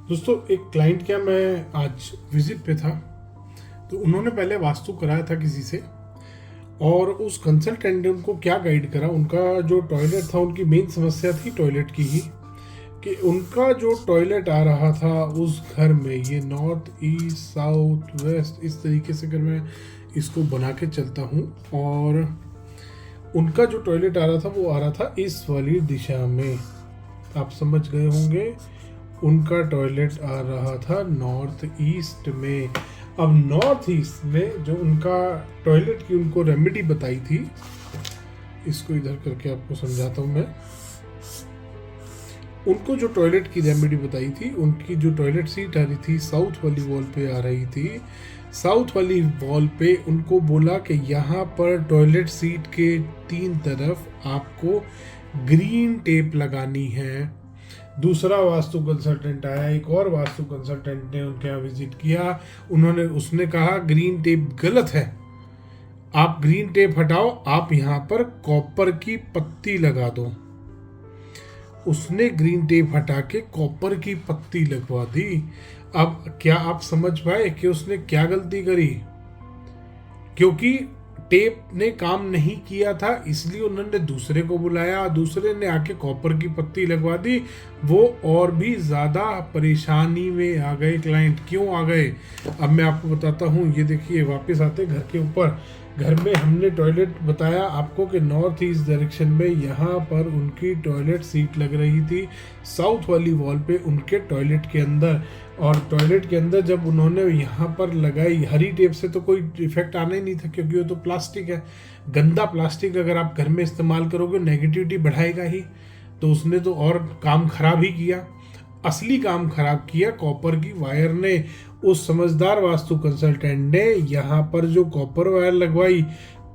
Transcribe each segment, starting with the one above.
दोस्तों, एक क्लाइंट क्या, मैं आज विजिट पे था, तो उन्होंने पहले वास्तु कराया था किसी से, और उस कंसल्टेंट ने उनको क्या गाइड करा। उनका जो टॉयलेट था, उनकी मेन समस्या थी टॉयलेट की ही, कि उनका जो टॉयलेट आ रहा था उस घर में, ये नॉर्थ ईस्ट साउथ वेस्ट इस तरीके से अगर मैं इसको बना के चलता हूँ, और उनका जो टॉयलेट आ रहा था वो आ रहा था इस वाली दिशा में। आप समझ गए होंगे, उनका टॉयलेट आ रहा था नॉर्थ ईस्ट में। अब नॉर्थ ईस्ट में जो उनका टॉयलेट की उनको रेमेडी बताई थी, इसको इधर करके आपको समझाता हूँ मैं। उनको जो टॉयलेट की रेमेडी बताई थी, उनकी जो टॉयलेट सीट आ रही थी साउथ वाली वॉल पे आ रही थी। साउथ वाली वॉल पे उनको बोला कि यहाँ पर टॉयलेट सीट के 3 तरफ आपको ग्रीन टेप लगानी है। दूसरा वास्तु कंसल्टेंट आया, एक और वास्तु कंसल्टेंट ने उनके यहाँ विजिट किया। उसने कहा ग्रीन टेप गलत है, आप ग्रीन टेप हटाओ, आप यहाँ पर कॉपर की पत्ती लगा दो। उसने ग्रीन टेप हटा के कॉपर की पत्ती लगवा दी। अब क्या आप समझ पाए कि उसने क्या गलती करी? क्योंकि टेप ने काम नहीं किया था, इसलिए उन्होंने दूसरे को बुलाया, दूसरे ने आके कॉपर की पत्ती लगवा दी। वो और भी ज़्यादा परेशानी में आ गए क्लाइंट। क्यों आ गए, अब मैं आपको बताता हूँ। ये देखिए, वापस आते घर के ऊपर। घर में हमने टॉयलेट बताया आपको कि नॉर्थ ईस्ट डायरेक्शन में यहाँ पर उनकी टॉयलेट सीट लग रही थी, साउथ वाली वॉल पे उनके टॉयलेट के अंदर। और टॉयलेट के अंदर जब उन्होंने यहाँ पर लगाई, हरी टेप से तो कोई इफेक्ट आना ही नहीं था, क्योंकि वो तो प्लास्टिक है। गंदा प्लास्टिक अगर आप घर में इस्तेमाल करोगे नेगेटिविटी बढ़ाएगा ही, तो उसने तो और काम खराब ही किया। असली काम खराब किया कॉपर की वायर ने। उस समझदार वास्तु कंसल्टेंट ने यहाँ पर जो कॉपर वायर लगवाई,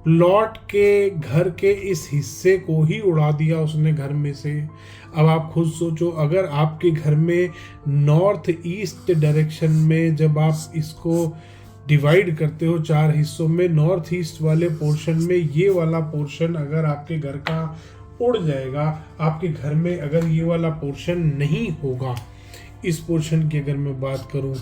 प्लॉट के घर के इस हिस्से को ही उड़ा दिया उसने घर में से। अब आप खुद सोचो, अगर आपके घर में नॉर्थ ईस्ट डायरेक्शन में जब आप इसको डिवाइड करते हो 4 हिस्सों में, नॉर्थ ईस्ट वाले पोर्शन में ये वाला पोर्शन अगर आपके घर का उड़ जाएगा, आपके घर में अगर ये वाला पोर्शन नहीं होगा, इस पोर्शन की अगर मैं बात करूं,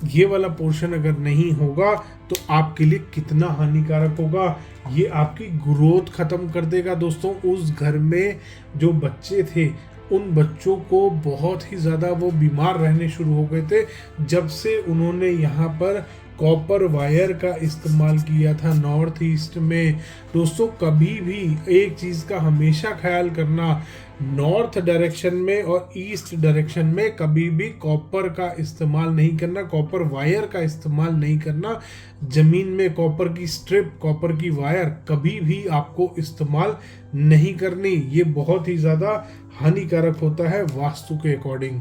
ये वाला पोर्शन अगर नहीं होगा तो आपके लिए कितना हानिकारक होगा। ये आपकी ग्रोथ खत्म कर देगा दोस्तों। उस घर में जो बच्चे थे, उन बच्चों को बहुत ही ज़्यादा वो बीमार रहने शुरू हो गए थे, जब से उन्होंने यहाँ पर कॉपर वायर का इस्तेमाल किया था नॉर्थ ईस्ट में। दोस्तों, कभी भी एक चीज़ का हमेशा ख्याल करना, नॉर्थ डायरेक्शन में और ईस्ट डायरेक्शन में कभी भी कॉपर का इस्तेमाल नहीं करना, कॉपर वायर का इस्तेमाल नहीं करना। ज़मीन में कॉपर की स्ट्रिप, कॉपर की वायर कभी भी आपको इस्तेमाल नहीं करनी। ये बहुत ही ज़्यादा हानिकारक होता है वास्तु के अकॉर्डिंग।